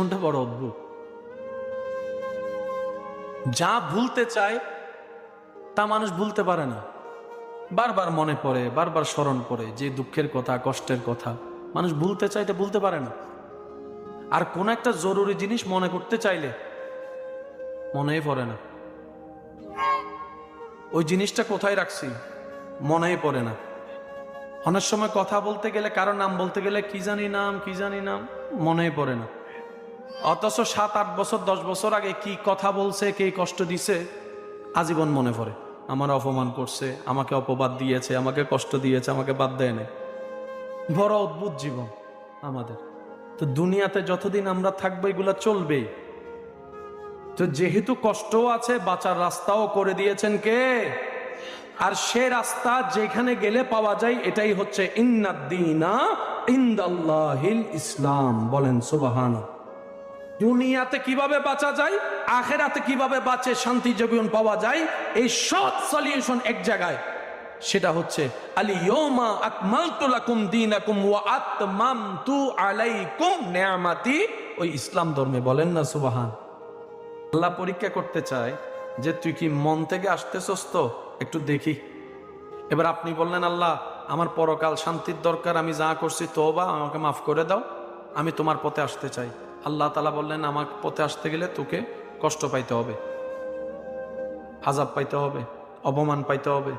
জীবনটা বড় অদ্ভুত। যা ভুলতে চায় তা মানুষ ভুলতে পারে না, বারবার মনে পড়ে, বারবার স্মরণ পড়ে। যে দুঃখের কথা, কষ্টের কথা মানুষ ভুলতে চায়, এটা ভুলতে পারে না। আর কোন একটা জরুরি জিনিস মনে করতে চাইলে মনেই পড়ে না। ওই জিনিসটা কোথায় রাখছি মনেই পড়ে না। অনেক সময় কথা বলতে গেলে, কারো নাম বলতে গেলে কি জানি নাম মনেই পড়ে না। অথচ 7-8 বছর 10 বছর আগে কি কথা বলছে, কে কষ্ট দিছে আজীবন মনে পড়ে। আমার অপমান করছে, আমাকে অপবাদ দিয়েছে, আমাকে কষ্ট দিয়েছে, আমাকে বাদ দেয় না। বড় অদ্ভুত জীবন আমাদের। তো দুনিয়াতে যতদিন আমরা থাকবো এগুলা চলবেই। তো যেহেতু কষ্টও আছে, বাঁচার রাস্তাও করে দিয়েছেন কে? আর সে রাস্তা যেখানে গেলে পাওয়া যায়, এটাই হচ্ছে ইন্নাদ-দীনা ইনদাল্লাহিল ইসলাম। বলেন সুবহানাল্লাহ। দুনিয়াতে কিভাবে বাঁচা যায়, আখিরাতে কিভাবে বাঁচে শান্তি জীবন পাওয়া যায়, এই সব সলিউশন এক জায়গায়। সেটা হচ্ছে আল-ইয়াওমা আকমালতু লাকুম দীনাকুম ওয়া আতমামতু আলাইকুম নি'মাতি। ওই ইসলাম ধর্মে। বলেন না সুবহান। আল্লাহ পরীক্ষা করতে চায় যে তুই কি মন থেকে আসতেছস, তো একটু দেখি। এবার আপনি বললেন, আল্লাহ আমার পরকাল শান্তির দরকার, আমি যা করছি তওবা, আমাকে মাফ করে দাও, আমি তোমার পথে আসতে চাই। আল্লাহ তাআলা বললেন, আমার পথে আসতে গেলে তোকে কষ্ট পাইতে হবে, আযাব পাইতে হবে, অপমান পাইতে হবে।